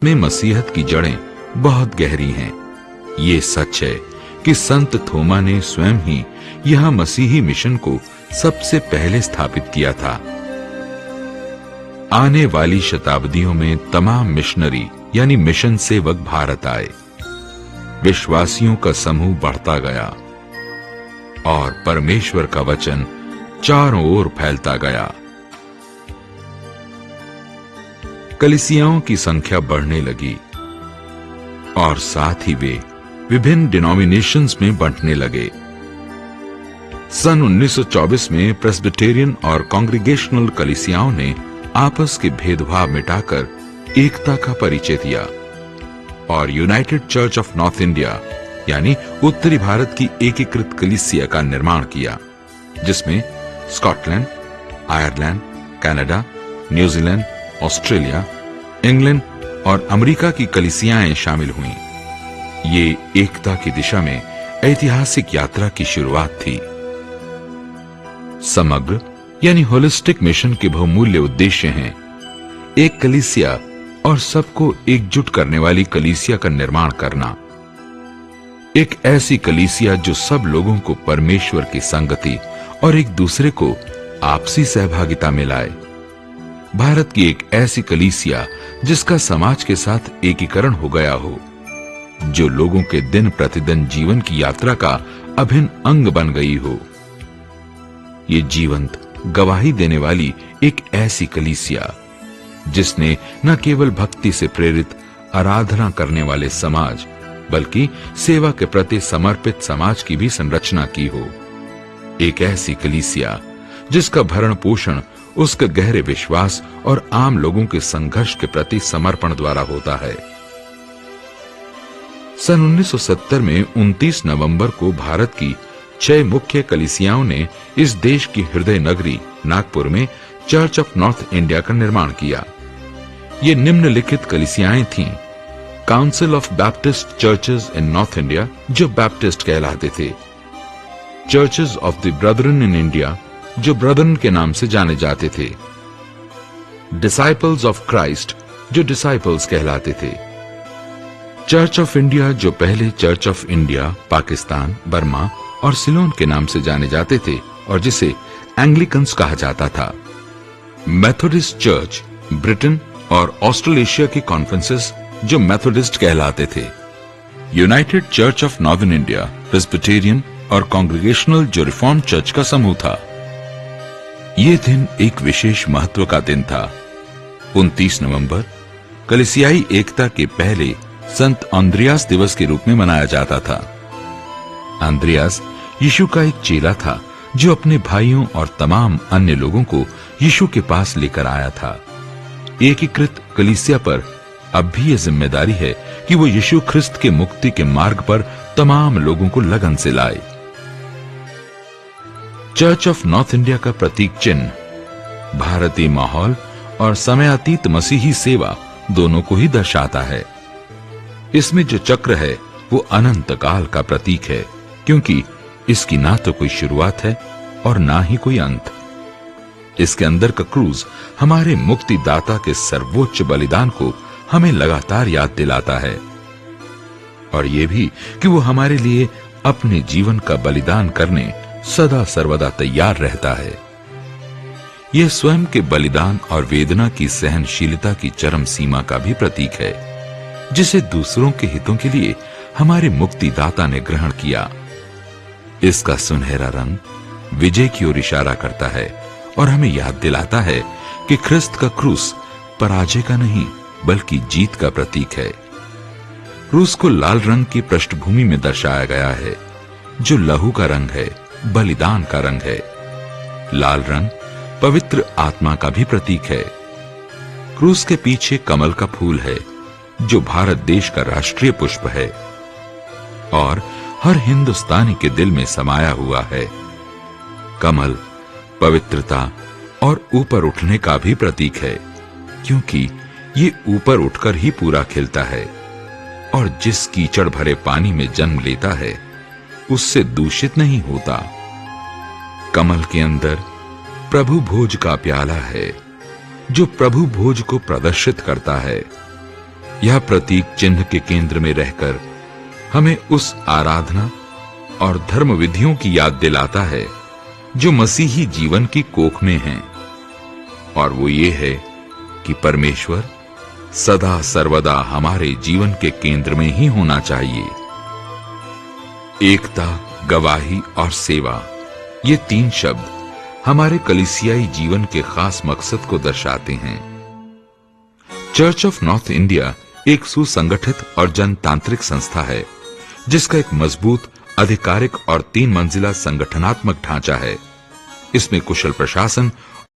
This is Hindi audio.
में मसीहत की जड़ें बहुत गहरी हैं। ये सच है कि संत थोमा ने स्वयं ही यह मसीही मिशन को सबसे पहले स्थापित किया था। आने वाली शताब्दियों में तमाम मिशनरी यानी मिशन सेवक भारत आए। विश्वासियों का समूह बढ़ता गया और परमेश्वर का वचन चारों ओर फैलता गया। कलीसियाओं की संख्या बढ़ने लगी और साथ ही वे विभिन्न डिनोमिनेशंस में बंटने लगे। सन 1924 में प्रेस्बिटेरियन और कांग्रीगेशनल कलीसियाओं ने आपस के भेदभाव मिटाकर एकता का परिचय दिया और United church of north India यानी उत्तरी भारत की एकीकृत कलीसिया का निर्माण किया, जिसमें Scotland, Ireland, Canada, New Zealand, Australia, England और अमेरिका की कलीसियाएं शामिल हुईं। ये एकता की दिशा में ऐतिहासिक यात्रा की शुरुआत थी। समग्र यानी होलिस्टिक मिशन के बहुमूल्य उद्देश्य हैं एक कलीसिया और सबको एकजुट करने वाली कलीसिया का निर्माण करना, एक ऐसी कलीसिया जो सब लोगों को परमेश्वर की संगति और एक दूसरे को आपसी सहभागिता में लाए, भारत की एक ऐसी कलीसिया जिसका समाज के साथ एकीकरण हो गया हो, जो लोगों के दिन प्रतिदिन जीवन की यात्रा का अभिन्न अंग बन गई हो। ये जीवंत गवाही देने वाली एक ऐसी कलीसिया जिसने न केवल भक्ति से प्रेरित आराधना करने वाले समाज बल्कि सेवा के प्रति समर्पित समाज की भी संरचना की हो। एक ऐसी कलीसिया जिसका भरण पोषण उसके गहरे विश्वास और आम लोगों के संघर्ष के प्रति समर्पण द्वारा होता है। सन 1970 में 29 नवंबर को भारत की 6 मुख्य कलीसियाओं ने इस देश की हृदय नगरी नागपुर में चर्च ऑफ नॉर्थ इंडिया का निर्माण किया। ये निम्नलिखित कलीसियाएं थीं: Council of Baptist Churches in North India, जो बैप्टिस्ट कहलाते थे; Churches of the Brethren in India, जो ब्रदरन के नाम से जाने जाते थे; डिसाइपल्स ऑफ क्राइस्ट, जो डिसाइपल्स कहलाते थे; चर्च ऑफ इंडिया, जो पहले Church of India, Pakistan, Burma और सिलोन के नाम से जाने जाते थे और जिसे एंग्लिकन्स कहा जाता था; मेथोडिस्ट चर्च, ब्रिटेन और ऑस्ट्रेलेशिया की कॉन्फ्रेंसेस, जो मेथोडिस्ट कहलाते थे; United church of northern India, Presbyterian और कांग्रीगेशनल, जो रिफॉर्म चर्च का समूह था। ये दिन एक विशेष महत्व का दिन था। 29 नवंबर कलीसियाई एकता के पहले संत अंद्रियास दिवस के रूप में मनाया जाता था। अंद्रियास यीशु का एक चेला था जो अपने भाइयों और तमाम अन्य लोगों को यीशु के पास लेकर आया था। एकीकृत कलीसिया पर अब भी यह जिम्मेदारी है कि वो यीशु ख्रिस्त के मुक्ति के मार्ग पर तमाम लोगों को लगन से लाए। चर्च ऑफ नॉर्थ इंडिया का प्रतीक चिन्ह भारतीय माहौल और समयातीत मसीही सेवा दोनों को ही दर्शाता है। इसमें जो चक्र है वो अनंत काल का प्रतीक है, क्योंकि इसकी ना तो कोई शुरुआत है और ना ही कोई अंत। इसके अंदर का क्रूज हमारे मुक्तिदाता के सर्वोच्च बलिदान को हमें लगातार याद दिलाता है, और ये भी कि वो हमारे लिए अपने जीवन का बलिदान करने सदा सर्वदा तैयार रहता है। यह स्वयं के बलिदान और वेदना की सहनशीलता की चरम सीमा का भी प्रतीक है, जिसे दूसरों के हितों के लिए हमारे मुक्तिदाता ने ग्रहण किया। इसका सुनहरा रंग विजय की ओर इशारा करता है और हमें याद दिलाता है कि ख्रिस्त का क्रूस पराजय का नहीं बल्कि जीत का प्रतीक है। क्रूस को लाल रंग की पृष्ठभूमि में दर्शाया गया है, जो लहू का रंग है, बलिदान का रंग है। लाल रंग पवित्र आत्मा का भी प्रतीक है। क्रूस के पीछे कमल का फूल है, जो भारत देश का राष्ट्रीय पुष्प है और हर हिंदुस्तानी के दिल में समाया हुआ है। कमल पवित्रता और ऊपर उठने का भी प्रतीक है, क्योंकि ये ऊपर उठकर ही पूरा खिलता है और जिस कीचड़ भरे पानी में जन्म लेता है उससे दूषित नहीं होता। कमल के अंदर प्रभु भोज का प्याला है, जो प्रभु भोज को प्रदर्शित करता है। यह प्रतीक चिन्ह के केंद्र में रहकर हमें उस आराधना और धर्म विधियों की याद दिलाता है जो मसीही जीवन की कोख में हैं, और वो ये है कि परमेश्वर सदा सर्वदा हमारे जीवन के केंद्र में ही होना चाहिए। एकता, गवाही और सेवा, ये 3 शब्द हमारे कलीसियाई जीवन के खास मकसद को दर्शाते हैं। चर्च ऑफ नॉर्थ इंडिया एक सुसंगठित और जनतांत्रिक संस्था है जिसका एक मजबूत आधिकारिक और 3 मंजिला संगठनात्मक ढांचा है। इसमें कुशल प्रशासन